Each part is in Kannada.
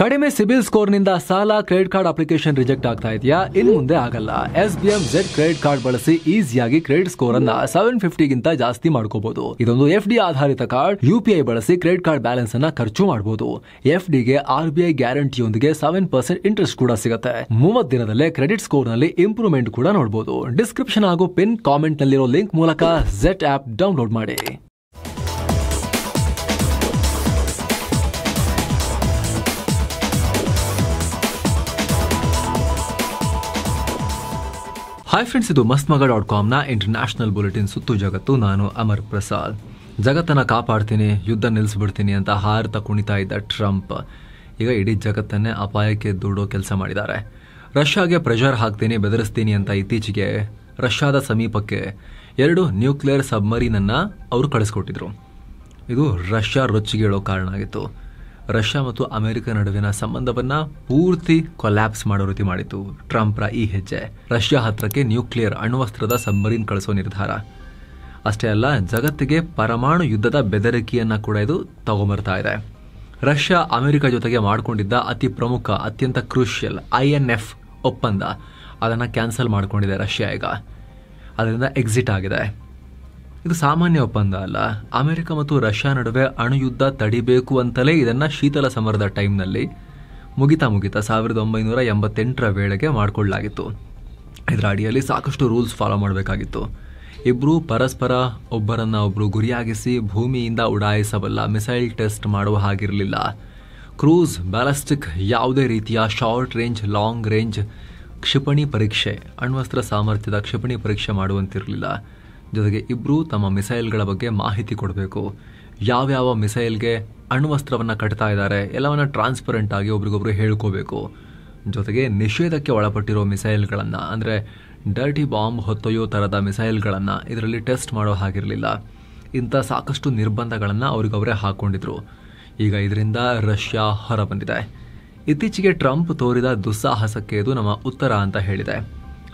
ಕಡಿಮೆ ಸಿಬಿಲ್ ಸ್ಕೋರ್ ನಿಂದ ಸಾಲ ಕ್ರೆಡಿಟ್ ಕಾರ್ಡ್ ಅಪ್ಲಿಕೇಶನ್ ರಿಜೆಕ್ಟ್ ಆಗ್ತಾ ಇದೆಯಾ? ಇನ್ನು ಮುಂದೆ ಆಗಲ್ಲ. SBM Z ಕ್ರೆಡಿಟ್ ಕಾರ್ಡ್ ಬಳಸಿ ಈಸಿಯಾಗಿ ಕ್ರೆಡಿಟ್ ಸ್ಕೋರ್ ಅನ್ನ 750 ಗಿಂತ ಜಾಸ್ತಿ ಮಾಡ್ಕೋಬಹುದು. ಇದೊಂದು FD ಆಧಾರಿತ ಕಾರ್ಡ್. UPI ಬಳಸಿ ಕ್ರೆಡಿಟ್ ಕಾರ್ಡ್ ಬ್ಯಾಲೆನ್ಸ್ ಅನ್ನ ಖರ್ಚು ಮಾಡಬಹುದು. FD ಗೆ RBI ಗ್ಯಾರಂಟಿಯೊಂದಿಗೆ 7% ಇಂಟ್ರೆಸ್ಟ್ ಕೂಡ ಸಿಗುತ್ತೆ. 30 ದಿನದಲ್ಲೇ ಕ್ರೆಡಿಟ್ ಸ್ಕೋರ್ ನಲ್ಲಿ ಇಂಪ್ರೂವ್ಮೆಂಟ್ ಕೂಡ ನೋಡಬಹುದು. ಡಿಸ್ಕ್ರಿಪ್ಷನ್ ಹಾಗೂ ಪಿನ್ ಕಾಮೆಂಟ್ ನಲ್ಲಿರೋ ಲಿಂಕ್ ಮೂಲಕ Z ಆಪ್ ಡೌನ್ಲೋಡ್ ಮಾಡಿ. ಹಾಯ್ ಫ್ರೆಂಡ್ಸ್, ಇದು mastmaga.com ನ ಇಂಟರ್ನ್ಯಾಷನಲ್ ಬುಲೆಟಿನ್ ಸುತ್ತು ಜಗತ್ತು. ನಾನು ಅಮರ್ ಪ್ರಸಾದ್. ಜಗತ್ತನ್ನು ಕಾಪಾಡ್ತೀನಿ, ಯುದ್ಧ ನಿಲ್ಲಿಸ್ಬಿಡ್ತೀನಿ ಅಂತ ಹಾರ್ತಾ ಕುಣಿತಾ ಇದ್ದ ಟ್ರಂಪ್ ಈಗ ಇಡೀ ಜಗತ್ತನ್ನೇ ಅಪಾಯಕ್ಕೆ ದೂಡೋ ಕೆಲಸ ಮಾಡಿದ್ದಾರೆ. ರಷ್ಯಾಗೆ ಪ್ರೆಷರ್ ಹಾಕ್ತೀನಿ, ಬೆದರಿಸ್ತೀನಿ ಅಂತ ಇತ್ತೀಚೆಗೆ ರಷ್ಯಾದ ಸಮೀಪಕ್ಕೆ 2 ನ್ಯೂಕ್ಲಿಯರ್ ಸಬ್ಮರೀನ್ ಅನ್ನ ಅವರು ಕಳಿಸ್ಕೊಟ್ಟಿದ್ರು. ಇದು ರಷ್ಯಾ ರೊಚ್ಚಿಗೇಳೋ ಕಾರಣ ಆಗಿತ್ತು. ರಷ್ಯಾ ಮತ್ತು ಅಮೆರಿಕ ನಡುವಿನ ಸಂಬಂಧವನ್ನ ಪೂರ್ತಿ ಕೊಲ್ಯಾಪ್ಸ್ ಮಾಡೋ ರೀತಿ ಮಾಡಿತ್ತು ಟ್ರಂಪ್ರ ಈ ಹೆಜ್ಜೆ. ರಷ್ಯಾ ಹತ್ರಕ್ಕೆ ನ್ಯೂಕ್ಲಿಯರ್ ಅಣ್ವಸ್ತ್ರದ ಸಬ್ಮರೀನ್ ಕಳಿಸೋ ನಿರ್ಧಾರ ಅಷ್ಟೇ ಅಲ್ಲ, ಜಗತ್ತಿಗೆ ಪರಮಾಣು ಯುದ್ಧದ ಬೆದರಿಕೆಯನ್ನ ಕೂಡ ಇದು ತಗೊಂಬರ್ತಾ ಇದೆ. ರಷ್ಯಾ ಅಮೆರಿಕ ಜೊತೆಗೆ ಮಾಡಿಕೊಂಡಿದ್ದ ಅತಿ ಪ್ರಮುಖ, ಅತ್ಯಂತ ಕ್ರೂಷಿಯಲ್ INF ಒಪ್ಪಂದ ಅದನ್ನ ಕ್ಯಾನ್ಸಲ್ ಮಾಡಿಕೊಂಡಿದೆ ರಷ್ಯಾ. ಈಗ ಅದರಿಂದ ಎಕ್ಸಿಟ್ ಆಗಿದೆ. ಇದು ಸಾಮಾನ್ಯ ಒಪ್ಪಂದ ಅಲ್ಲ. ಅಮೆರಿಕ ಮತ್ತು ರಷ್ಯಾ ನಡುವೆ ಅಣುಯುದ್ಧ ತಡಿಬೇಕು ಅಂತಲೇ ಇದನ್ನ ಶೀತಲ ಸಮರದ ಟೈಮ್ನಲ್ಲಿ ಮುಗಿತಾ 1988ರ ವೇಳೆಗೆ ಮಾಡಿಕೊಳ್ಳಲಾಗಿತ್ತು. ಇದರ ಅಡಿಯಲ್ಲಿ ಸಾಕಷ್ಟು ರೂಲ್ಸ್ ಫಾಲೋ ಮಾಡಬೇಕಾಗಿತ್ತು. ಇಬ್ಬರು ಪರಸ್ಪರ ಒಬ್ಬರನ್ನ ಗುರಿಯಾಗಿಸಿ ಭೂಮಿಯಿಂದ ಉಡಾಯಿಸಬಲ್ಲ ಮಿಸೈಲ್ ಟೆಸ್ಟ್ ಮಾಡುವ ಹಾಗಿರಲಿಲ್ಲ. ಕ್ರೂಸ್, ಬ್ಯಾಲಿಸ್ಟಿಕ್, ಯಾವುದೇ ರೀತಿಯ ಶಾರ್ಟ್ ರೇಂಜ್, ಲಾಂಗ್ ರೇಂಜ್ ಕ್ಷಿಪಣಿ ಪರೀಕ್ಷೆ, ಅಣ್ವಸ್ತ್ರ ಸಾಮರ್ಥ್ಯದ ಕ್ಷಿಪಣಿ ಪರೀಕ್ಷೆ ಮಾಡುವಂತಿರಲಿಲ್ಲ. ಜೊತೆಗೆ ಇಬ್ಬರು ತಮ್ಮ ಮಿಸೈಲ್ಗಳ ಬಗ್ಗೆ ಮಾಹಿತಿ ಕೊಡಬೇಕು. ಯಾವ್ಯಾವ ಮಿಸೈಲ್ಗೆ ಅಣ್ವಸ್ತ್ರವನ್ನು ಕಟ್ತಾ ಇದ್ದಾರೆ ಎಲ್ಲವನ್ನ ಟ್ರಾನ್ಸ್ಪರೆಂಟ್ ಆಗಿ ಒಬ್ರಿಗೊಬ್ರು ಹೇಳ್ಕೋಬೇಕು. ಜೊತೆಗೆ ನಿಷೇಧಕ್ಕೆ ಒಳಪಟ್ಟಿರೋ ಮಿಸೈಲ್ಗಳನ್ನು, ಅಂದರೆ ಡರ್ಟಿ ಬಾಂಬ್ ಹೊತ್ತೊಯ್ಯೋ ಥರದ ಮಿಸೈಲ್ಗಳನ್ನು ಇದರಲ್ಲಿ ಟೆಸ್ಟ್ ಮಾಡೋ ಹಾಗಿರಲಿಲ್ಲ. ಇಂಥ ಸಾಕಷ್ಟು ನಿರ್ಬಂಧಗಳನ್ನು ಅವ್ರಿಗೊಬ್ಬರೇ ಹಾಕ್ಕೊಂಡಿದ್ರು. ಈಗ ಇದರಿಂದ ರಷ್ಯಾ ಹೊರಬಂದಿದೆ. ಇತ್ತೀಚೆಗೆ ಟ್ರಂಪ್ ತೋರಿದ ದುಸ್ಸಾಹಸಕ್ಕೆ ಇದು ನಮ್ಮ ಉತ್ತರ ಅಂತ ಹೇಳಿದೆ.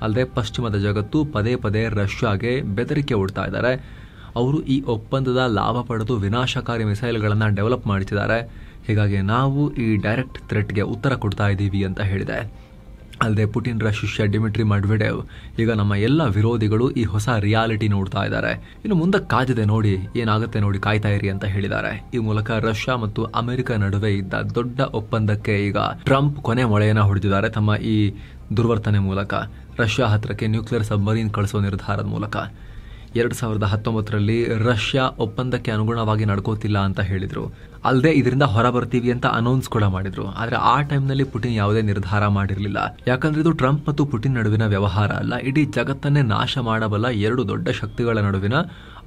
ಅಲ್ಲದೆ ಪಶ್ಚಿಮದ ಜಗತ್ತು ಪದೇ ಪದೇ ರಷ್ಯಾಗೆ ಬೆದರಿಕೆ ಒಡ್ತಾ ಇದ್ದಾರೆ. ಅವರು ಈ ಒಪ್ಪಂದದ ಲಾಭ ಪಡೆದು ವಿನಾಶಕಾರಿ ಮಿಸೈಲ್ಗಳನ್ನು ಡೆವಲಪ್ ಮಾಡ್ತಿದ್ದಾರೆ. ಹೀಗಾಗಿ ನಾವು ಈ ಡೈರೆಕ್ಟ್ ಥ್ರೆಟ್ಗೆ ಉತ್ತರ ಕೊಡ್ತಾ ಇದ್ದೀವಿ ಅಂತ ಹೇಳಿದೆ. ಅಲ್ಲದೆ ಪುಟಿನ್ರ ಶಿಷ್ಯ ಡಿಮಿಟ್ರಿ ಮೆಡ್ವೆಡೇವ್ ಈಗ ನಮ್ಮ ಎಲ್ಲ ವಿರೋಧಿಗಳು ಈ ಹೊಸ ರಿಯಾಲಿಟಿ ನೋಡ್ತಾ ಇದ್ದಾರೆ, ಇನ್ನು ಮುಂದೆ ಕಾದಿದೆ ನೋಡಿ, ಏನಾಗುತ್ತೆ ನೋಡಿ, ಕಾಯ್ತಾ ಇರಿ ಅಂತ ಹೇಳಿದ್ದಾರೆ. ಈ ಮೂಲಕ ರಷ್ಯಾ ಮತ್ತು ಅಮೆರಿಕ ನಡುವೆ ಇದ್ದ ದೊಡ್ಡ ಒಪ್ಪಂದಕ್ಕೆ ಈಗ ಟ್ರಂಪ್ ಕೊನೆ ಮೊಳೆಯನ್ನ ಹೊಡೆದಿದ್ದಾರೆ ತಮ್ಮ ಈ ದುರ್ವರ್ತನೆ ಮೂಲಕ. ರಷ್ಯಾ ಹತ್ರಕ್ಕೆ ನ್ಯೂಕ್ಲಿಯರ್ ಸಬ್ಮರೀನ್ ಕಳಿಸೋ ನಿರ್ಧಾರದ ಮೂಲಕ 2019ರಲ್ಲಿ ರಷ್ಯಾ ಒಪ್ಪಂದಕ್ಕೆ ಅನುಗುಣವಾಗಿ ನಡ್ಕೋತಿಲ್ಲ ಅಂತ ಹೇಳಿದ್ರು. ಅಲ್ಲದೆ ಇದರಿಂದ ಹೊರ ಬರ್ತೀವಿ ಅಂತ ಅನೌನ್ಸ್ ಕೂಡ ಮಾಡಿದ್ರು. ಆದ್ರೆ ಆ ಟೈಮ್ನಲ್ಲಿ ಪುಟಿನ್ ಯಾವುದೇ ನಿರ್ಧಾರ ಮಾಡಿರಲಿಲ್ಲ. ಯಾಕಂದ್ರೆ ಇದು ಟ್ರಂಪ್ ಮತ್ತು ಪುಟಿನ್ ನಡುವಿನ ವ್ಯವಹಾರ ಅಲ್ಲ, ಇಡೀ ಜಗತ್ತನ್ನೇ ನಾಶ ಮಾಡಬಲ್ಲ 2 ದೊಡ್ಡ ಶಕ್ತಿಗಳ ನಡುವಿನ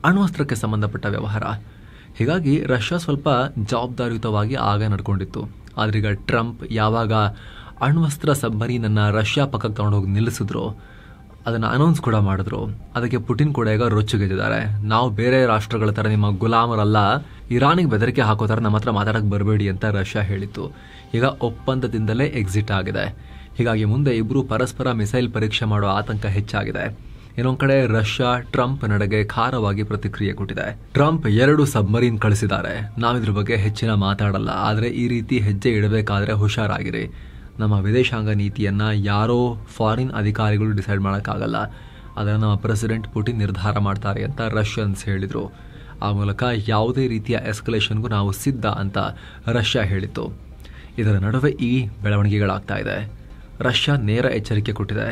ಅಣ್ವಸ್ತ್ರಕ್ಕೆ ಸಂಬಂಧಪಟ್ಟ ವ್ಯವಹಾರ. ಹೀಗಾಗಿ ರಷ್ಯಾ ಸ್ವಲ್ಪ ಜವಾಬ್ದಾರಿಯುತವಾಗಿ ಆಗ ನಡ್ಕೊಂಡಿತ್ತು. ಆದ್ರೆ ಈಗ ಟ್ರಂಪ್ ಯಾವಾಗ ಅಣ್ವಸ್ತ್ರ ಸಬ್ಮರೀನ್ ಅನ್ನ ರಷ್ಯಾ ಪಕ್ಕಕ್ಕೆ ತಗೊಂಡೋಗಿ ನಿಲ್ಲಿಸಿದ್ರು, ಅದನ್ನ ಅನೌನ್ಸ್ ಕೂಡ ಮಾಡಿದ್ರು, ಅದಕ್ಕೆ ಪುಟಿನ್ ಕೂಡ ಈಗ ರೊಚ್ಚಿಗೆದ್ದಿದ್ದಾರೆ. ನಾವು ಬೇರೆ ರಾಷ್ಟ್ರಗಳ ತರ ನಿಮ್ಮ ಗುಲಾಮರಲ್ಲ, ಇರಾನಿಗೆ ಬೆದರಿಕೆ ಹಾಕೋ ತರ ನಮ್ಮ ಹತ್ರ ಮಾತಾಡಕ್ಕೆ ಬರಬೇಡಿ ಅಂತ ರಷ್ಯಾ ಹೇಳಿತ್ತು. ಈಗ ಒಪ್ಪಂದದಿಂದಲೇ ಎಕ್ಸಿಟ್ ಆಗಿದೆ. ಹೀಗಾಗಿ ಮುಂದೆ ಇಬ್ರು ಪರಸ್ಪರ ಮಿಸೈಲ್ ಪರೀಕ್ಷೆ ಮಾಡೋ ಆತಂಕ ಹೆಚ್ಚಾಗಿದೆ. ಇನ್ನೊಂದ್ ಕಡೆ ರಷ್ಯಾ ಟ್ರಂಪ್ ನಡೆಗೆ ಖಾರವಾಗಿ ಪ್ರತಿಕ್ರಿಯೆ ಕೊಟ್ಟಿದೆ. ಟ್ರಂಪ್ 2 ಸಬ್ಮರೀನ್ ಕಳಿಸಿದ್ದಾರೆ, ನಾವಿದ್ರ ಬಗ್ಗೆ ಹೆಚ್ಚಿನ ಮಾತಾಡಲ್ಲ, ಆದ್ರೆ ಈ ರೀತಿ ಹೆಜ್ಜೆ ಇಡಬೇಕಾದ್ರೆ ಹುಷಾರಾಗಿರಿ. ನಮ್ಮ ವಿದೇಶಾಂಗ ನೀತಿಯನ್ನ ಯಾರೋ ಫಾರಿನ್ ಅಧಿಕಾರಿಗಳು ಡಿಸೈಡ್ ಮಾಡೋಕ್ಕಾಗಲ್ಲ, ಅದನ್ನು ನಮ್ಮ ಪ್ರೆಸಿಡೆಂಟ್ ಪುಟಿನ್ ನಿರ್ಧಾರ ಮಾಡ್ತಾರೆ ಅಂತ ರಷ್ಯನ್ಸ್ ಹೇಳಿದ್ರು. ಆ ಮೂಲಕ ಯಾವುದೇ ರೀತಿಯ ಎಸ್ಕಲೇಷನ್ಗೂ ನಾವು ಸಿದ್ಧ ಅಂತ ರಷ್ಯಾ ಹೇಳಿತ್ತು. ಇದರ ನಡುವೆ ಈ ಬೆಳವಣಿಗೆಗಳಾಗ್ತಾ ಇದೆ. ರಷ್ಯಾ ನೇರ ಎಚ್ಚರಿಕೆ ಕೊಟ್ಟಿದೆ.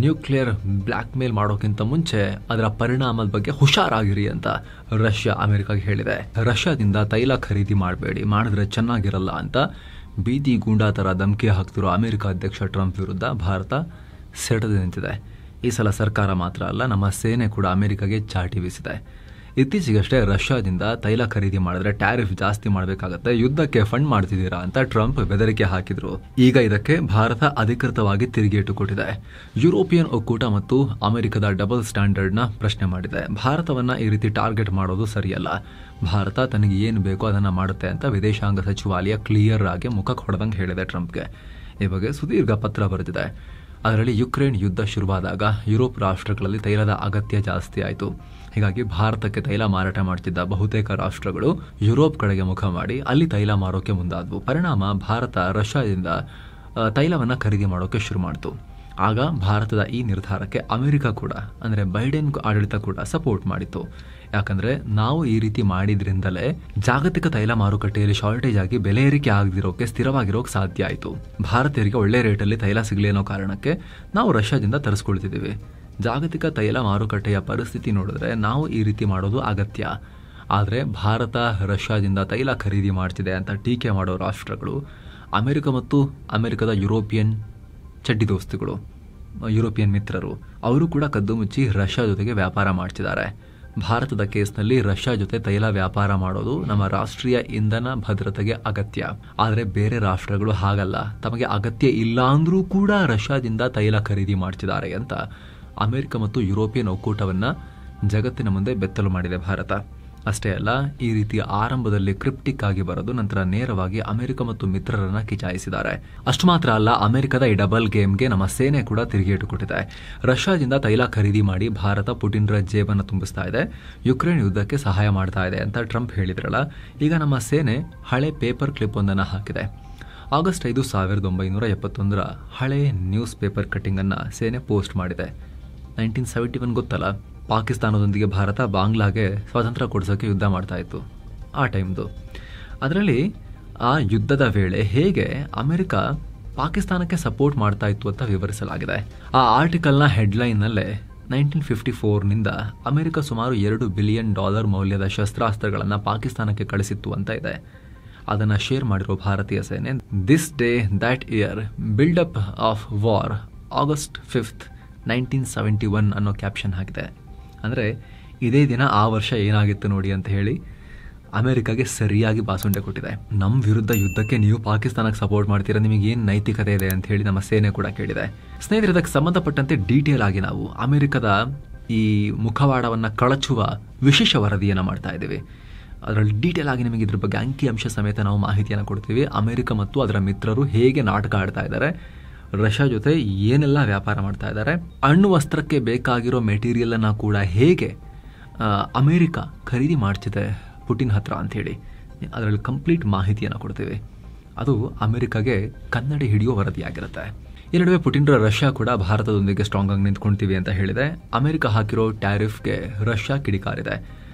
ನ್ಯೂಕ್ಲಿಯರ್ ಬ್ಲ್ಯಾಕ್ ಮೇಲ್ ಮಾಡೋಕ್ಕಿಂತ ಮುಂಚೆ ಅದರ ಪರಿಣಾಮದ ಬಗ್ಗೆ ಹುಷಾರಾಗಿರಿ ಅಂತ ರಷ್ಯಾ ಅಮೆರಿಕಾಗೆ ಹೇಳಿದೆ. ರಷ್ಯಾದಿಂದ ತೈಲ ಖರೀದಿ ಮಾಡಬೇಡಿ, ಮಾಡಿದ್ರೆ ಚೆನ್ನಾಗಿರಲ್ಲ ಅಂತ ಬೀದಿ ಗೂಂಡಾ ತರ ಧಮಕಿ ಹಾಕ್ತಿರೋ ಅಮೆರಿಕ ಅಧ್ಯಕ್ಷ ಟ್ರಂಪ್ ವಿರುದ್ಧ ಭಾರತ ಸೆಟೆದು ನಿಂತಿದೆ. ಈ ಸಲ ಸರ್ಕಾರ ಮಾತ್ರ ಅಲ್ಲ, ನಮ್ಮ ಸೇನೆ ಕೂಡ ಅಮೆರಿಕಾಗೆ ಚಾಟಿ ಬೀಸಿದೆ. ಇತ್ತೀಚೆಗಷ್ಟೇ ರಷ್ಯಾದಿಂದ ತೈಲ ಖರೀದಿ ಮಾಡಿದ್ರೆ ಟ್ಯಾರಿಫ್ ಜಾಸ್ತಿ ಮಾಡಬೇಕಾಗತ್ತೆ, ಯುದ್ಧಕ್ಕೆ ಫಂಡ್ ಮಾಡ್ತಿದ್ದೀರಾ ಅಂತ ಟ್ರಂಪ್ ಬೆದರಿಕೆ ಹಾಕಿದ್ರು. ಈಗ ಇದಕ್ಕೆ ಭಾರತ ಅಧಿಕೃತವಾಗಿ ತಿರುಗೇಟು ಕೊಟ್ಟಿದೆ. ಯುರೋಪಿಯನ್ ಒಕ್ಕೂಟ ಮತ್ತು ಅಮೆರಿಕದ ಡಬಲ್ ಸ್ಟ್ಯಾಂಡರ್ಡ್ನ ಪ್ರಶ್ನೆ ಮಾಡಿದೆ. ಭಾರತವನ್ನ ಈ ರೀತಿ ಟಾರ್ಗೆಟ್ ಮಾಡೋದು ಸರಿಯಲ್ಲ, ಭಾರತ ತನಗೆ ಏನು ಬೇಕೋ ಅದನ್ನ ಮಾಡುತ್ತೆ ಅಂತ ವಿದೇಶಾಂಗ ಸಚಿವಾಲಯ ಕ್ಲಿಯರ್ ಆಗಿ ಮುಖಕ್ಕೆ ಹೊಡೆದಂಗೆ ಹೇಳಿದೆ ಟ್ರಂಪ್ಗೆ. ಈ ಬಗ್ಗೆ ಸುದೀರ್ಘ ಪತ್ರ ಬರೆದಿದೆ. ಅದರಲ್ಲಿ ಯುಕ್ರೇನ್ ಯುದ್ಧ ಶುರುವಾದಾಗ ಯುರೋಪ್ ರಾಷ್ಟ್ರಗಳಲ್ಲಿ ತೈಲದ ಅಗತ್ಯ ಜಾಸ್ತಿ ಆಯಿತು. ಹೀಗಾಗಿ ಭಾರತಕ್ಕೆ ತೈಲ ಮಾರಾಟ ಮಾಡ್ತಿದ್ದ ಬಹುತೇಕ ರಾಷ್ಟ್ರಗಳು ಯುರೋಪ್ ಕಡೆಗೆ ಮುಖ ಮಾಡಿ ಅಲ್ಲಿ ತೈಲ ಮಾರೋಕೆ ಮುಂದಾದವು. ಪರಿಣಾಮ ಭಾರತ ರಷ್ಯಾದಿಂದ ತೈಲವನ್ನು ಖರೀದಿ ಮಾಡೋಕೆ ಶುರು ಮಾಡಿತು. ಆಗ ಭಾರತದ ಈ ನಿರ್ಧಾರಕ್ಕೆ ಅಮೆರಿಕ ಕೂಡ, ಅಂದರೆ ಬೈಡೆನ್ ಆಡಳಿತ ಕೂಡ ಸಪೋರ್ಟ್ ಮಾಡಿತ್ತು. ಯಾಕಂದರೆ ನಾವು ಈ ರೀತಿ ಮಾಡಿದ್ರಿಂದಲೇ ಜಾಗತಿಕ ತೈಲ ಮಾರುಕಟ್ಟೆಯಲ್ಲಿ ಶಾರ್ಟೇಜ್ ಆಗಿ ಬೆಲೆ ಏರಿಕೆ ಆಗದಿರೋಕೆ, ಸ್ಥಿರವಾಗಿರೋಕೆ ಸಾಧ್ಯ ಆಯಿತು. ಭಾರತೀಯರಿಗೆ ಒಳ್ಳೆ ರೇಟಲ್ಲಿ ತೈಲ ಸಿಗಲಿ ಅನ್ನೋ ಕಾರಣಕ್ಕೆ ನಾವು ರಷ್ಯಾದಿಂದ ತರಿಸ್ಕೊಳ್ತಿದ್ದೀವಿ. ಜಾಗತಿಕ ತೈಲ ಮಾರುಕಟ್ಟೆಯ ಪರಿಸ್ಥಿತಿ ನೋಡಿದ್ರೆ ನಾವು ಈ ರೀತಿ ಮಾಡೋದು ಅಗತ್ಯ. ಆದರೆ ಭಾರತ ರಷ್ಯಾದಿಂದ ತೈಲ ಖರೀದಿ ಮಾಡ್ತಿದೆ ಅಂತ ಟೀಕೆ ಮಾಡೋ ರಾಷ್ಟ್ರಗಳು ಅಮೆರಿಕ ಮತ್ತು ಅಮೆರಿಕದ ಯುರೋಪಿಯನ್ ಚಡ್ಡಿ ದೋಸ್ತುಗಳು, ಯುರೋಪಿಯನ್ ಮಿತ್ರರು, ಅವರು ಕೂಡ ಕದ್ದು ಮುಚ್ಚಿ ರಷ್ಯಾ ಜೊತೆಗೆ ವ್ಯಾಪಾರ ಮಾಡ್ತಿದ್ದಾರೆ. ಭಾರತದ ಕೇಸ್ನಲ್ಲಿ ರಷ್ಯಾ ಜೊತೆ ತೈಲ ವ್ಯಾಪಾರ ಮಾಡೋದು ನಮ್ಮ ರಾಷ್ಟ್ರೀಯ ಇಂಧನ ಭದ್ರತೆಗೆ ಅಗತ್ಯ. ಆದರೆ ಬೇರೆ ರಾಷ್ಟ್ರಗಳು ಹಾಗಲ್ಲ, ತಮಗೆ ಅಗತ್ಯ ಇಲ್ಲ ಅಂದ್ರೂ ಕೂಡ ರಷ್ಯಾದಿಂದ ತೈಲ ಖರೀದಿ ಮಾಡ್ತಿದ್ದಾರೆ ಅಂತ ಅಮೆರಿಕ ಮತ್ತು ಯುರೋಪಿಯನ್ ಒಕ್ಕೂಟವನ್ನು ಜಗತ್ತಿನ ಮುಂದೆ ಬೆತ್ತಲು ಮಾಡಿದೆ ಭಾರತ. ಅಷ್ಟೇ ಅಲ್ಲ, ಈ ರೀತಿಯ ಆರಂಭದಲ್ಲಿ ಕ್ರಿಪ್ಟಿಕ್ ಆಗಿ ಬರೋದು, ನಂತರ ನೇರವಾಗಿ ಅಮೆರಿಕ ಮತ್ತು ಮಿತ್ರರನ್ನ ಕಿಚಾಯಿಸಿದ್ದಾರೆ. ಅಷ್ಟು ಮಾತ್ರ ಅಲ್ಲ, ಅಮೆರಿಕದ ಈ ಡಬಲ್ ಗೇಮ್ಗೆ ನಮ್ಮ ಸೇನೆ ಕೂಡ ತಿರುಗೇಟು ಕೊಟ್ಟಿದೆ. ರಷ್ಯಾದಿಂದ ತೈಲ ಖರೀದಿ ಮಾಡಿ ಭಾರತ ಪುಟಿನ್ರ ಜೇಬನ್ನು ತುಂಬಿಸ್ತಾ ಇದೆ, ಯುಕ್ರೇನ್ ಯುದ್ಧಕ್ಕೆ ಸಹಾಯ ಮಾಡ್ತಾ ಇದೆ ಅಂತ ಟ್ರಂಪ್ ಹೇಳಿದ್ರಲ್ಲ. ಈಗ ನಮ್ಮ ಸೇನೆ ಹಳೆ ಪೇಪರ್ ಕ್ಲಿಪ್ ಒಂದನ್ನು ಹಾಕಿದೆ. ಆಗಸ್ಟ್ 5, 1971 ಹಳೆ ನ್ಯೂಸ್ ಪೇಪರ್ ಕಟ್ಟಿಂಗ್ ಅನ್ನ ಸೇನೆ ಪೋಸ್ಟ್ ಮಾಡಿದೆ. 1971 ಗೊತ್ತಲ್ಲ, ಪಾಕಿಸ್ತಾನದೊಂದಿಗೆ ಭಾರತ ಬಾಂಗ್ಲಾಗೆ ಸ್ವಾತಂತ್ರ್ಯ ಕೊಡಿಸೋಕೆ ಯುದ್ಧ ಮಾಡ್ತಾ ಇತ್ತು ಆ ಟೈಮ್ದು. ಅದರಲ್ಲಿ ಆ ಯುದ್ಧದ ವೇಳೆ ಹೇಗೆ ಅಮೆರಿಕ ಪಾಕಿಸ್ತಾನಕ್ಕೆ ಸಪೋರ್ಟ್ ಮಾಡ್ತಾ ಇತ್ತು ಅಂತ ವಿವರಿಸಲಾಗಿದೆ. ಆ ಆರ್ಟಿಕಲ್ನ ಹೆಡ್ಲೈನ್ನಲ್ಲೇ 1954ನಿಂದ ಅಮೆರಿಕ ಸುಮಾರು $2 ಬಿಲಿಯನ್ ಮೌಲ್ಯದ ಶಸ್ತ್ರಾಸ್ತ್ರಗಳನ್ನು ಪಾಕಿಸ್ತಾನಕ್ಕೆ ಕಳಿಸಿತ್ತು ಅಂತ ಇದೆ. ಅದನ್ನು ಶೇರ್ ಮಾಡಿರೋ ಭಾರತೀಯ ಸೇನೆ, this day that year buildup of war August 5, 1971 ಅನ್ನೋ ಕ್ಯಾಪ್ಷನ್ ಹಾಕಿದೆ. ಅಂದರೆ ಇದೇ ದಿನ ಆ ವರ್ಷ ಏನಾಗಿತ್ತು ನೋಡಿ ಅಂತ ಹೇಳಿ ಅಮೆರಿಕಾಗೆ ಸರಿಯಾಗಿ ಬಾಸುಂಡೆ ಕೊಟ್ಟಿದೆ. ನಮ್ಮ ವಿರುದ್ಧ ಯುದ್ಧಕ್ಕೆ ನೀವು ಪಾಕಿಸ್ತಾನಕ್ಕೆ ಸಪೋರ್ಟ್ ಮಾಡ್ತೀರಾ, ನಿಮಗೇನು ನೈತಿಕತೆ ಇದೆ ಅಂತ ಹೇಳಿ ನಮ್ಮ ಸೇನೆ ಕೂಡ ಕೇಳಿದೆ. ಸ್ನೇಹಿತರೆ, ಇದಕ್ಕೆ ಸಂಬಂಧಪಟ್ಟಂತೆ ಡೀಟೇಲ್ ಆಗಿ ನಾವು ಅಮೆರಿಕದ ಈ ಮುಖವಾಡವನ್ನು ಕಳಚುವ ವಿಶೇಷ ವರದಿಯನ್ನು ಮಾಡ್ತಾ ಇದ್ದೀವಿ. ಅದರಲ್ಲಿ ಡೀಟೇಲ್ ಆಗಿ ನಿಮಗೆ ಇದ್ರ ಬಗ್ಗೆ ಅಂಕಿಅಂಶ ಸಮೇತ ನಾವು ಮಾಹಿತಿಯನ್ನು ಕೊಡ್ತೀವಿ. ಅಮೆರಿಕ ಮತ್ತು ಅದರ ಮಿತ್ರರು ಹೇಗೆ ನಾಟಕ ಆಡ್ತಾ ಇದ್ದಾರೆ, ರಷ್ಯಾ ಜೊತೆ ಏನೆಲ್ಲ ವ್ಯಾಪಾರ ಮಾಡ್ತಾ ಇದ್ದಾರೆ, ಅಣ್ಣು ವಸ್ತ್ರಕ್ಕೆ ಬೇಕಾಗಿರೋ ಮೆಟೀರಿಯಲ್ ಅನ್ನ ಕೂಡ ಹೇಗೆ ಅಮೆರಿಕ ಖರೀದಿ ಮಾಡ್ತಿದೆ ಪುಟಿನ್ ಹತ್ರ ಅಂಥೇಳಿ ಅದರಲ್ಲಿ ಕಂಪ್ಲೀಟ್ ಮಾಹಿತಿಯನ್ನು ಕೊಡ್ತೀವಿ. ಅದು ಅಮೆರಿಕಾಗೆ ಕನ್ನಡಿ ಹಿಡಿಯೋ ವರದಿಯಾಗಿರುತ್ತೆ. ಈ ನಡುವೆ ಪುಟಿನ್ರ ರಷ್ಯಾ ಕೂಡ ಭಾರತದೊಂದಿಗೆ ಸ್ಟ್ರಾಂಗ್ ಆಗಿ ನಿಂತ್ಕೊಳ್ತೀವಿ ಅಂತ ಹೇಳಿದೆ. ಅಮೆರಿಕ ಹಾಕಿರೋ ಟ್ಯಾರಿಫ್ಗೆ ರಷ್ಯಾ ಕಿಡಿಕಾರಿದೆ.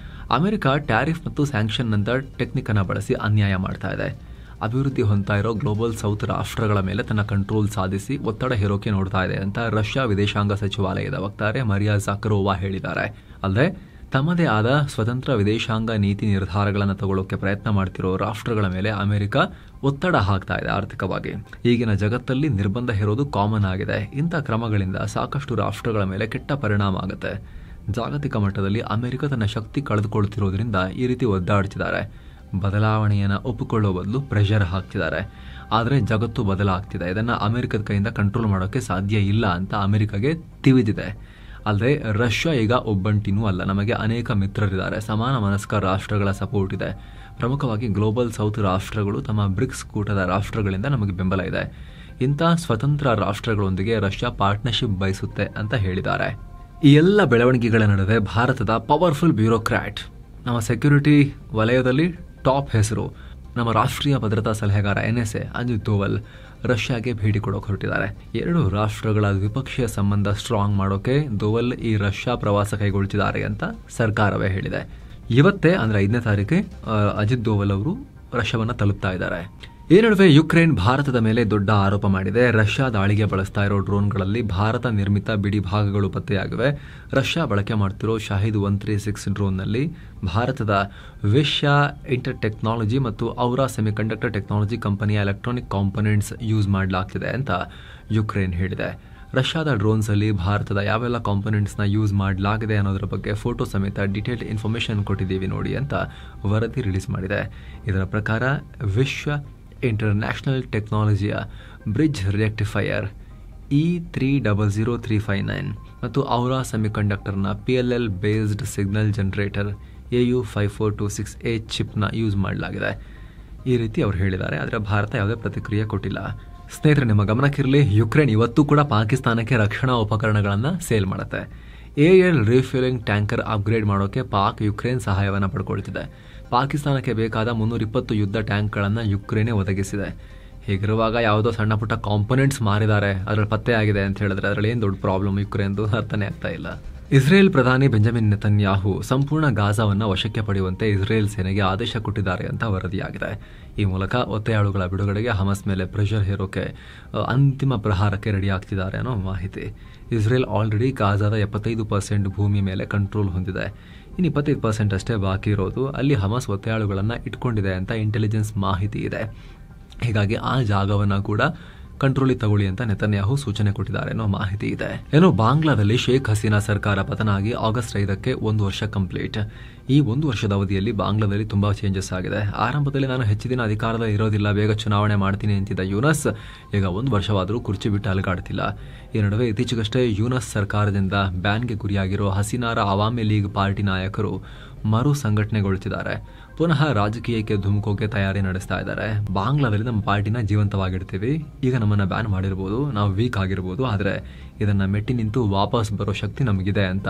ಅಮೆರಿಕ ಟ್ಯಾರಿಫ್ ಮತ್ತು ಸ್ಯಾಂಕ್ಷನ್ ನಂತ ಟೆಕ್ನಿಕನ್ನು ಬಳಸಿ ಅನ್ಯಾಯ ಮಾಡ್ತಾ ಇದೆ. ಅಭಿವೃದ್ಧಿ ಹೊಂದ್ತಾ ಇರೋ ಗ್ಲೋಬಲ್ ಸೌತ್ ರಾಷ್ಟ್ರಗಳ ಮೇಲೆ ತನ್ನ ಕಂಟ್ರೋಲ್ ಸಾಧಿಸಿ ಒತ್ತಡ ಹೇರೋಕೆ ನೋಡ್ತಾ ಇದೆ ಅಂತ ರಷ್ಯಾ ವಿದೇಶಾಂಗ ಸಚಿವಾಲಯದ ವಕ್ತಾರೆ ಮರಿಯಾ ಝಾಕರೋವಾ ಹೇಳಿದ್ದಾರೆ. ಅಲ್ಲದೆ ತಮ್ಮದೇ ಆದ ಸ್ವತಂತ್ರ ವಿದೇಶಾಂಗ ನೀತಿ ನಿರ್ಧಾರಗಳನ್ನು ತಗೊಳ್ಳೋಕೆ ಪ್ರಯತ್ನ ಮಾಡ್ತಿರೋ ರಾಷ್ಟ್ರಗಳ ಮೇಲೆ ಅಮೆರಿಕ ಒತ್ತಡ ಹಾಕ್ತಾ ಇದೆ ಆರ್ಥಿಕವಾಗಿ. ಈಗಿನ ಜಗತ್ತಲ್ಲಿ ನಿರ್ಬಂಧ ಹೇರೋದು ಕಾಮನ್ ಆಗಿದೆ. ಇಂಥ ಕ್ರಮಗಳಿಂದ ಸಾಕಷ್ಟು ರಾಷ್ಟ್ರಗಳ ಮೇಲೆ ಕೆಟ್ಟ ಪರಿಣಾಮ ಆಗುತ್ತೆ. ಜಾಗತಿಕ ಮಟ್ಟದಲ್ಲಿ ಅಮೆರಿಕ ತನ್ನ ಶಕ್ತಿ ಕಳೆದುಕೊಳ್ತಿರೋದ್ರಿಂದ ಈ ರೀತಿ ಒದ್ದಾಡ್ತಿದ್ದಾರೆ. ಬದಲಾವಣೆಯನ್ನು ಒಪ್ಪಿಕೊಳ್ಳೋ ಬದಲು ಪ್ರೆಷರ್ ಹಾಕ್ತಿದ್ದಾರೆ. ಆದರೆ ಜಗತ್ತು ಬದಲಾಗ್ತಿದೆ, ಇದನ್ನು ಅಮೆರಿಕದ ಕೈಯಿಂದ ಕಂಟ್ರೋಲ್ ಮಾಡೋಕ್ಕೆ ಸಾಧ್ಯ ಇಲ್ಲ ಅಂತ ಅಮೆರಿಕಾಗೆ ತಿಳಿದಿದೆ. ಅಲ್ಲದೆ ರಷ್ಯಾ ಈಗ ಒಬ್ಬಂಟಿನೂ ಅಲ್ಲ, ನಮಗೆ ಅನೇಕ ಮಿತ್ರರಿದ್ದಾರೆ, ಸಮಾನ ಮನಸ್ಕ ರಾಷ್ಟ್ರಗಳ ಸಪೋರ್ಟ್ ಇದೆ. ಪ್ರಮುಖವಾಗಿ ಗ್ಲೋಬಲ್ ಸೌತ್ ರಾಷ್ಟ್ರಗಳು, ತಮ್ಮ ಬ್ರಿಕ್ಸ್ ಕೂಟದ ರಾಷ್ಟ್ರಗಳಿಂದ ನಮಗೆ ಬೆಂಬಲ ಇದೆ. ಇಂಥ ಸ್ವತಂತ್ರ ರಾಷ್ಟ್ರಗಳೊಂದಿಗೆ ರಷ್ಯಾ ಪಾರ್ಟ್ನರ್ಶಿಪ್ ಬಯಸುತ್ತೆ ಅಂತ ಹೇಳಿದ್ದಾರೆ. ಈ ಎಲ್ಲ ಬೆಳವಣಿಗೆಗಳ ನಡುವೆ ಭಾರತದ ಪವರ್ಫುಲ್ ಬ್ಯೂರೋಕ್ರಾಟ್, ನಮ್ಮ ಸೆಕ್ಯೂರಿಟಿ ವಲಯದಲ್ಲಿ ಟಾಪ್ ಹೆಸರು, ನಮ್ಮ ರಾಷ್ಟ್ರೀಯ ಭದ್ರತಾ ಸಲಹೆಗಾರ NSA ಅಜಿತ್ ದೋವಲ್ ರಷ್ಯಾಗೆ ಭೇಟಿ ಕೊಡೋಕೆ ಹೊರಟಿದ್ದಾರೆ. ಎರಡು ರಾಷ್ಟ್ರಗಳ ದ್ವಿಪಕ್ಷೀಯ ಸಂಬಂಧ ಸ್ಟ್ರಾಂಗ್ ಮಾಡೋಕೆ ದೋವಲ್ ಈ ರಷ್ಯಾ ಪ್ರವಾಸ ಕೈಗೊಳ್ತಿದ್ದಾರೆ ಅಂತ ಸರ್ಕಾರವೇ ಹೇಳಿದೆ. ಇವತ್ತೇ ಅಂದರೆ 5ನೇ ತಾರೀಕು ಅಜಿತ್ ದೋವಲ್ ಅವರು ರಷ್ಯಾವನ್ನು ತಲುಪ್ತಾ ಇದ್ದಾರೆ. ಈ ನಡುವೆ ಯುಕ್ರೇನ್ ಭಾರತದ ಮೇಲೆ ದೊಡ್ಡ ಆರೋಪ ಮಾಡಿದೆ. ರಷ್ಯಾ ದಾಳಿಗೆ ಬಳಸ್ತಾ ಇರೋ ಡ್ರೋನ್ಗಳಲ್ಲಿ ಭಾರತ ನಿರ್ಮಿತ ಬಿಡಿ ಭಾಗಗಳು ಪತ್ತೆಯಾಗಿವೆ. ರಷ್ಯಾ ಬಳಕೆ ಮಾಡ್ತಿರೋ ಶಾಹಿದ್ 136 ಡ್ರೋನ್ನಲ್ಲಿ ಭಾರತದ ವಿಶ್ಯ ಇಂಟರ್ ಟೆಕ್ನಾಲಜಿ ಮತ್ತು ಔರಾ ಸೆಮಿಕಂಡಕ್ಟರ್ ಟೆಕ್ನಾಲಜಿ ಕಂಪನಿಯ ಎಲೆಕ್ಟ್ರಾನಿಕ್ ಕಾಂಪೊನೆಂಟ್ಸ್ ಯೂಸ್ ಮಾಡಲಾಗ್ತಿದೆ ಅಂತ ಯುಕ್ರೇನ್ ಹೇಳಿದೆ. ರಷ್ಯಾದ ಡ್ರೋನ್ಸಲ್ಲಿ ಭಾರತದ ಯಾವೆಲ್ಲ ಕಾಂಪೊನೆಂಟ್ಸ್ನ ಯೂಸ್ ಮಾಡಲಾಗಿದೆ ಅನ್ನೋದ್ರ ಬಗ್ಗೆ ಫೋಟೋ ಸಮೇತ ಡೀಟೇಲ್ಡ್ ಇನ್ಫಾರ್ಮೇಷನ್ ಕೊಟ್ಟಿದ್ದೀವಿ ನೋಡಿ ಅಂತ ವರದಿ ರಿಲೀಸ್ ಮಾಡಿದೆ. ಇದರ ಪ್ರಕಾರ ವಿಶ್ವ ಇಂಟರ್ನ್ಯಾಷನಲ್ ಟೆಕ್ನಾಲಜಿಯ ಬ್ರಿಡ್ಜ್ ರೆಕ್ಟಿಫೈಯರ್ E300359 ಮತ್ತು ಔರಾ ಸೆಮಿಕಂಡಕ್ಟರ್ನ PLL based signal generator AU5426A ಚಿಪ್ನ ಯೂಸ್ ಮಾಡಲಾಗಿದೆ. ಈ ರೀತಿ ಅವರು ಹೇಳಿದ್ದಾರೆ. ಆದರೆ ಭಾರತ ಯಾವುದೇ ಪ್ರತಿಕ್ರಿಯೆ ಕೊಟ್ಟಿಲ್ಲ. ಸ್ನೇಹಿತರೆ, ನಿಮ್ಮ ಗಮನಕ್ಕಿರಲಿ, ಯುಕ್ರೇನ್ ಇವತ್ತು ಕೂಡ ಪಾಕಿಸ್ತಾನಕ್ಕೆ ರಕ್ಷಣಾ ಉಪಕರಣಗಳನ್ನು ಸೇಲ್ ಮಾಡುತ್ತೆ. AL ರೀಫಿಲಿಂಗ್ ಟ್ಯಾಂಕರ್ ಅಪ್ಗ್ರೇಡ್ ಮಾಡೋಕೆ ಪಾಕ್ ಯುಕ್ರೇನ್ ಸಹಾಯವನ್ನು ಪಡ್ಕೊಳ್ತಿದೆ. ಪಾಕಿಸ್ತಾನಕ್ಕೆ ಬೇಕಾದ 320 ಯುದ್ಧ ಟ್ಯಾಂಕ್ಗಳನ್ನು ಯುಕ್ರೇನೇ ಒದಗಿಸಿದೆ. ಹೀಗಿರುವಾಗ ಯಾವುದೋ ಸಣ್ಣ ಪುಟ್ಟ ಕಾಂಪೊನೆಂಟ್ಸ್ ಮಾರಿದ್ದಾರೆ, ಅದರಲ್ಲಿ ಪತ್ತೆ ಆಗಿದೆ ಅಂತ ಹೇಳಿದ್ರೆ ಅದರಲ್ಲಿ ಏನು ದೊಡ್ಡ ಪ್ರಾಬ್ಲಮ್ ಯುಕ್ರೇನ್ದು ಅರ್ಥನೇ ಆಗ್ತಾ ಇಲ್ಲ. ಇಸ್ರೇಲ್ ಪ್ರಧಾನಿ ಬೆಂಜಮಿನ್ ನೆತನ್ಯಾಹು ಸಂಪೂರ್ಣ ಗಾಜಾವನ್ನು ವಶಕ್ಕೆ ಪಡೆಯುವಂತೆ ಇಸ್ರೇಲ್ ಸೇನೆಗೆ ಆದೇಶ ಕೊಟ್ಟಿದ್ದಾರೆ ಅಂತ ವರದಿಯಾಗಿದೆ. ಈ ಮೂಲಕ ಒತ್ತೆಯಾಳುಗಳ ಬಿಡುಗಡೆಗೆ ಹಮಸ್ ಮೇಲೆ ಪ್ರೆಷರ್ ಹೇರೋಕೆ ಅಂತಿಮ ಪ್ರಹಾರಕ್ಕೆ ರೆಡಿ ಆಗ್ತಿದ್ದಾರೆ ಅನ್ನೋ ಮಾಹಿತಿ. ಇಸ್ರೇಲ್ ಆಲ್ರೆಡಿ ಗಾಜಾದ 75% ಭೂಮಿ ಮೇಲೆ ಕಂಟ್ರೋಲ್ ಹೊಂದಿದೆ. ಇನ್ನು 25% ಅಷ್ಟೇ ಬಾಕಿ ಇರೋದು. ಅಲ್ಲಿ ಹಮಸ್ ಒತ್ತೆಯಾಳುಗಳನ್ನು ಇಟ್ಕೊಂಡಿದೆ ಅಂತ ಇಂಟೆಲಿಜೆನ್ಸ್ ಮಾಹಿತಿ ಇದೆ. ಹೀಗಾಗಿ ಆ ಜಾಗವನ್ನು ಕೂಡ ಕಂಟ್ರೋಲಿಗೆ ತಗೊಳ್ಳಿ ಅಂತ ನೆತನ್ಯಾಹು ಸೂಚನೆ ಕೊಟ್ಟಿದ್ದಾರೆ ಅನ್ನೋ ಮಾಹಿತಿ ಇದೆ. ಬಾಂಗ್ಲಾದಲ್ಲಿ ಶೇಖ್ ಹಸೀನಾ ಸರ್ಕಾರ ಪತನ ಆಗಿ ಆಗಸ್ಟ್ 5ಕ್ಕೆ 1 ವರ್ಷ ಕಂಪ್ಲೀಟ್. ಈ 1 ವರ್ಷದ ಅವಧಿಯಲ್ಲಿ ಬಾಂಗ್ಲಾದಲ್ಲಿ ತುಂಬಾ ಚೇಂಜಸ್ ಆಗಿದೆ. ಆರಂಭದಲ್ಲಿ ನಾನು ಹೆಚ್ಚು ದಿನ ಅಧಿಕಾರದಲ್ಲಿ ಇರೋದಿಲ್ಲ, ಬೇಗ ಚುನಾವಣೆ ಮಾಡ್ತೀನಿ ಅಂತಿದ್ದ ಯೂನಸ್ ಈಗ 1 ವರ್ಷವಾದರೂ ಕುರ್ಚಿ ಬಿಟ್ಟು ಅಲುಗಾಡ್ತಿಲ್ಲ. ಈ ನಡುವೆ ಇತ್ತೀಚೆಗಷ್ಟೇ ಯೂನಸ್ ಸರ್ಕಾರದಿಂದ ಬ್ಯಾನ್ಗೆ ಗುರಿಯಾಗಿರೋ ಹಸೀನಾರ ಅವಾಮಿ ಲೀಗ್ ಪಾರ್ಟಿ ನಾಯಕರು ಮರು ಸಂಘಟನೆಗೊಳ್ತಿದ್ದಾರೆ. ಪುನಃ ರಾಜಕೀಯಕ್ಕೆ ಧುಮುಕೋಕೆ ತಯಾರಿ ನಡೆಸ್ತಾ ಇದ್ದಾರೆ. ಬಾಂಗ್ಲಾದಲ್ಲಿ ನಮ್ಮ ಪಾರ್ಟಿನ ಜೀವಂತವಾಗಿಡ್ತೀವಿ, ಈಗ ನಮ್ಮನ್ನ ಬ್ಯಾನ್ ಮಾಡಿರ್ಬೋದು, ನಾವು ವೀಕ್ ಆಗಿರ್ಬೋದು, ಆದರೆ ಇದನ್ನ ಮೆಟ್ಟಿ ನಿಂತು ವಾಪಸ್ ಬರೋ ಶಕ್ತಿ ನಮಗಿದೆ ಅಂತ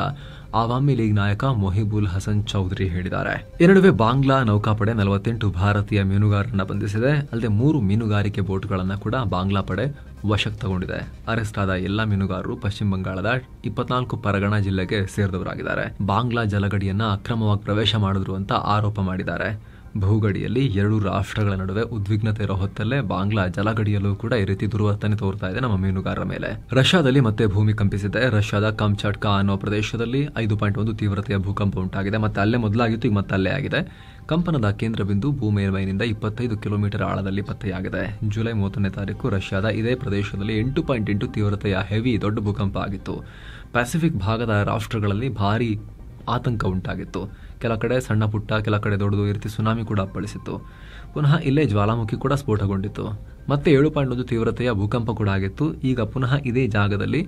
ಅವಾಮಿ ಲೀಗ್ ನಾಯಕ ಮೊಹಿಬುಲ್ ಹಸನ್ ಚೌಧರಿ ಹೇಳಿದ್ದಾರೆ. ಈ ನಡುವೆ ಬಾಂಗ್ಲಾ ನೌಕಾಪಡೆ 48 ಭಾರತೀಯ ಮೀನುಗಾರರನ್ನ ಬಂಧಿಸಿದೆ. ಅಲ್ಲದೆ 3 ಮೀನುಗಾರಿಕೆ ಬೋಟ್ಗಳನ್ನು ಕೂಡ ಬಾಂಗ್ಲಾ ಪಡೆ ವಶಕ್ಕೆ ತಗೊಂಡಿದೆ. ಅರೆಸ್ಟ್ ಆದ ಎಲ್ಲಾ ಮೀನುಗಾರರು ಪಶ್ಚಿಮ ಬಂಗಾಳದ 24 ಪರಗಣ ಜಿಲ್ಲೆಗೆ ಸೇರಿದವರಾಗಿದ್ದಾರೆ. ಬಾಂಗ್ಲಾ ಜಲಗಡಿಯನ್ನ ಅಕ್ರಮವಾಗಿ ಪ್ರವೇಶ ಮಾಡಿದ್ರು ಅಂತ ಆರೋಪ ಮಾಡಿದ್ದಾರೆ. ಭೂಗಡಿಯಲ್ಲಿ 2 ರಾಷ್ಟ್ರಗಳ ನಡುವೆ ಉದ್ವಿಗ್ನತೆ ಇರೋ ಹೊತ್ತಲ್ಲೇ ಬಾಂಗ್ಲಾ ಜಲಗಡಿಯಲ್ಲೂ ಕೂಡ ಈ ರೀತಿ ದುರ್ವರ್ತನೆ ತೋರ್ತಾ ಇದೆ ನಮ್ಮ ಮೀನುಗಾರರ ಮೇಲೆ. ರಷ್ಯಾದಲ್ಲಿ ಮತ್ತೆ ಭೂಮಿ ಕಂಪಿಸಿದೆ. ರಷ್ಯಾದ ಕಮ್ಚಾಟ್ಕಾ ಅನ್ನೋ ಪ್ರದೇಶದಲ್ಲಿ 5.1 ತೀವ್ರತೆಯ ಭೂಕಂಪ ಉಂಟಾಗಿದೆ. ಮತ್ತೆ ಅಲ್ಲೇ ಮೊದಲಾಗಿತ್ತು, ಈಗ ಮತ್ತೆ ಅಲ್ಲೇ ಆಗಿದೆ. ಕಂಪನದ ಕೇಂದ್ರ ಬಿಂದು ಭೂಮೇಲ್ಮೈನಿಂದ 25 ಕಿಲೋಮೀಟರ್ ಆಳದಲ್ಲಿ ಪತ್ತೆಯಾಗಿದೆ. ಜುಲೈ 31ನೇ ತಾರೀಕು ರಷ್ಯಾದ ಇದೇ ಪ್ರದೇಶದಲ್ಲಿ 8.8 ತೀವ್ರತೆಯ ಹೆವಿ ದೊಡ್ಡ ಭೂಕಂಪ ಆಗಿತ್ತು. ಪೆಸಿಫಿಕ್ ಭಾಗದ ರಾಷ್ಟ್ರಗಳಲ್ಲಿ ಭಾರಿ ಆತಂಕ ಉಂಟಾಗಿತ್ತು. ಕೆಲ ಕಡೆ ಸಣ್ಣ ಪುಟ್ಟ, ಕೆಲ ಕಡೆ ದೊಡ್ಡದು, ಈ ರೀತಿ ಸುನಾಮಿ ಕೂಡ ಅಪ್ಪಳಿಸಿತ್ತು. ಪುನಃ ಇಲ್ಲೇ ಜ್ವಾಲಾಮುಖಿ ಕೂಡ ಸ್ಫೋಟಗೊಂಡಿತ್ತು. ಮತ್ತೆ 7.1 ತೀವ್ರತೆಯ ಭೂಕಂಪ ಕೂಡ ಆಗಿತ್ತು. ಈಗ ಪುನಃ ಇದೇ ಜಾಗದಲ್ಲಿ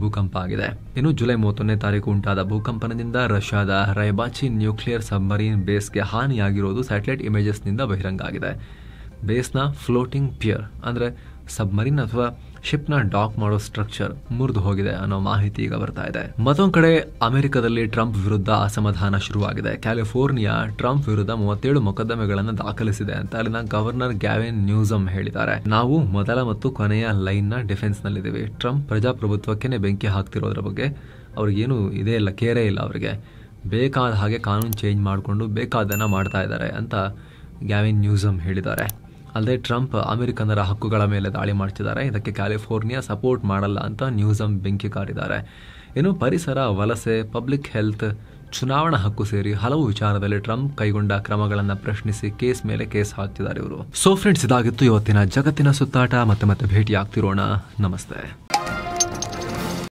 ಭೂಕಂಪ ಆಗಿದೆ. ಇನ್ನು ಜುಲೈ 31ನೇ ತಾರೀಕು ಉಂಟಾದ ಭೂಕಂಪನದಿಂದ ರಷ್ಯಾದ ರೈಬಾಚಿ ನ್ಯೂಕ್ಲಿಯರ್ ಸಬ್ಮರೀನ್ ಬೇಸ್ಗೆ ಹಾನಿಯಾಗಿರೋದು ಸ್ಯಾಟಲೈಟ್ ಇಮೇಜಸ್ನಿಂದ ಬಹಿರಂಗ ಆಗಿದೆ. ಬೇಸ್ನ ಫ್ಲೋಟಿಂಗ್ ಪಿಯರ್ ಅಂದರೆ ಸಬ್ಮರೀನ್ ಅಥವಾ ಶಿಪ್ನ ಡಾಕ್ ಮಾಡೋ ಸ್ಟ್ರಕ್ಚರ್ ಮುರಿದು ಹೋಗಿದೆ ಅನ್ನೋ ಮಾಹಿತಿ ಈಗ ಬರ್ತಾ ಇದೆ. ಮತ್ತೊಂದು ಕಡೆ ಅಮೆರಿಕದಲ್ಲಿ ಟ್ರಂಪ್ ವಿರುದ್ಧ ಅಸಮಾಧಾನ ಶುರುವಾಗಿದೆ. ಕ್ಯಾಲಿಫೋರ್ನಿಯಾ ಟ್ರಂಪ್ ವಿರುದ್ಧ 37 ಮೊಕದ್ದಮೆಗಳನ್ನು ದಾಖಲಿಸಿದೆ ಅಂತ ಅಲ್ಲಿನ ಗವರ್ನರ್ ಗ್ಯಾವಿನ್ ನ್ಯೂಸಮ್ ಹೇಳಿದ್ದಾರೆ. ನಾವು ಮೊದಲ ಮತ್ತು ಕೊನೆಯ ಲೈನ್ನ ಡಿಫೆನ್ಸ್ ನಲ್ಲಿದ್ದೀವಿ. ಟ್ರಂಪ್ ಪ್ರಜಾಪ್ರಭುತ್ವಕ್ಕೆ ಬೆಂಕಿ ಹಾಕ್ತಿರೋದ್ರ ಬಗ್ಗೆ ಅವ್ರಿಗೇನು ಇದೇ ಇಲ್ಲ, ಕೇರೇ ಇಲ್ಲ. ಅವರಿಗೆ ಬೇಕಾದ ಹಾಗೆ ಕಾನೂನು ಚೇಂಜ್ ಮಾಡಿಕೊಂಡು ಬೇಕಾದನ್ನ ಮಾಡ್ತಾ ಇದ್ದಾರೆ ಅಂತ ಗ್ಯಾವಿನ್ ನ್ಯೂಸಮ್ ಹೇಳಿದ್ದಾರೆ. ಅಲ್ಲದೆ ಟ್ರಂಪ್ ಅಮೆರಿಕನ್ನರ ಹಕ್ಕುಗಳ ಮೇಲೆ ದಾಳಿ ಮಾಡ್ತಿದ್ದಾರೆ, ಇದಕ್ಕೆ ಕ್ಯಾಲಿಫೋರ್ನಿಯಾ ಸಪೋರ್ಟ್ ಮಾಡಲ್ಲ ಅಂತ ನ್ಯೂಸಮ್ ಬೆಂಕಿ ಕಾರಿದ್ದಾರೆ. ಇನ್ನು ಪರಿಸರ, ವಲಸೆ, ಪಬ್ಲಿಕ್ ಹೆಲ್ತ್, ಚುನಾವಣಾ ಹಕ್ಕು ಸೇರಿ ಹಲವು ವಿಚಾರದಲ್ಲಿ ಟ್ರಂಪ್ ಕೈಗೊಂಡ ಕ್ರಮಗಳನ್ನು ಪ್ರಶ್ನಿಸಿ ಕೇಸ್ ಮೇಲೆ ಕೇಸ್ ಹಾಕ್ತಿದ್ದಾರೆ ಇವರು. ಸೊ ಫ್ರೆಂಡ್ಸ್, ಇದಾಗಿತ್ತು ಇವತ್ತಿನ ಜಗತ್ತಿನ ಸುತ್ತಾಟ. ಮತ್ತೆ ಭೇಟಿ ಆಗ್ತಿರೋಣ. ನಮಸ್ತೆ.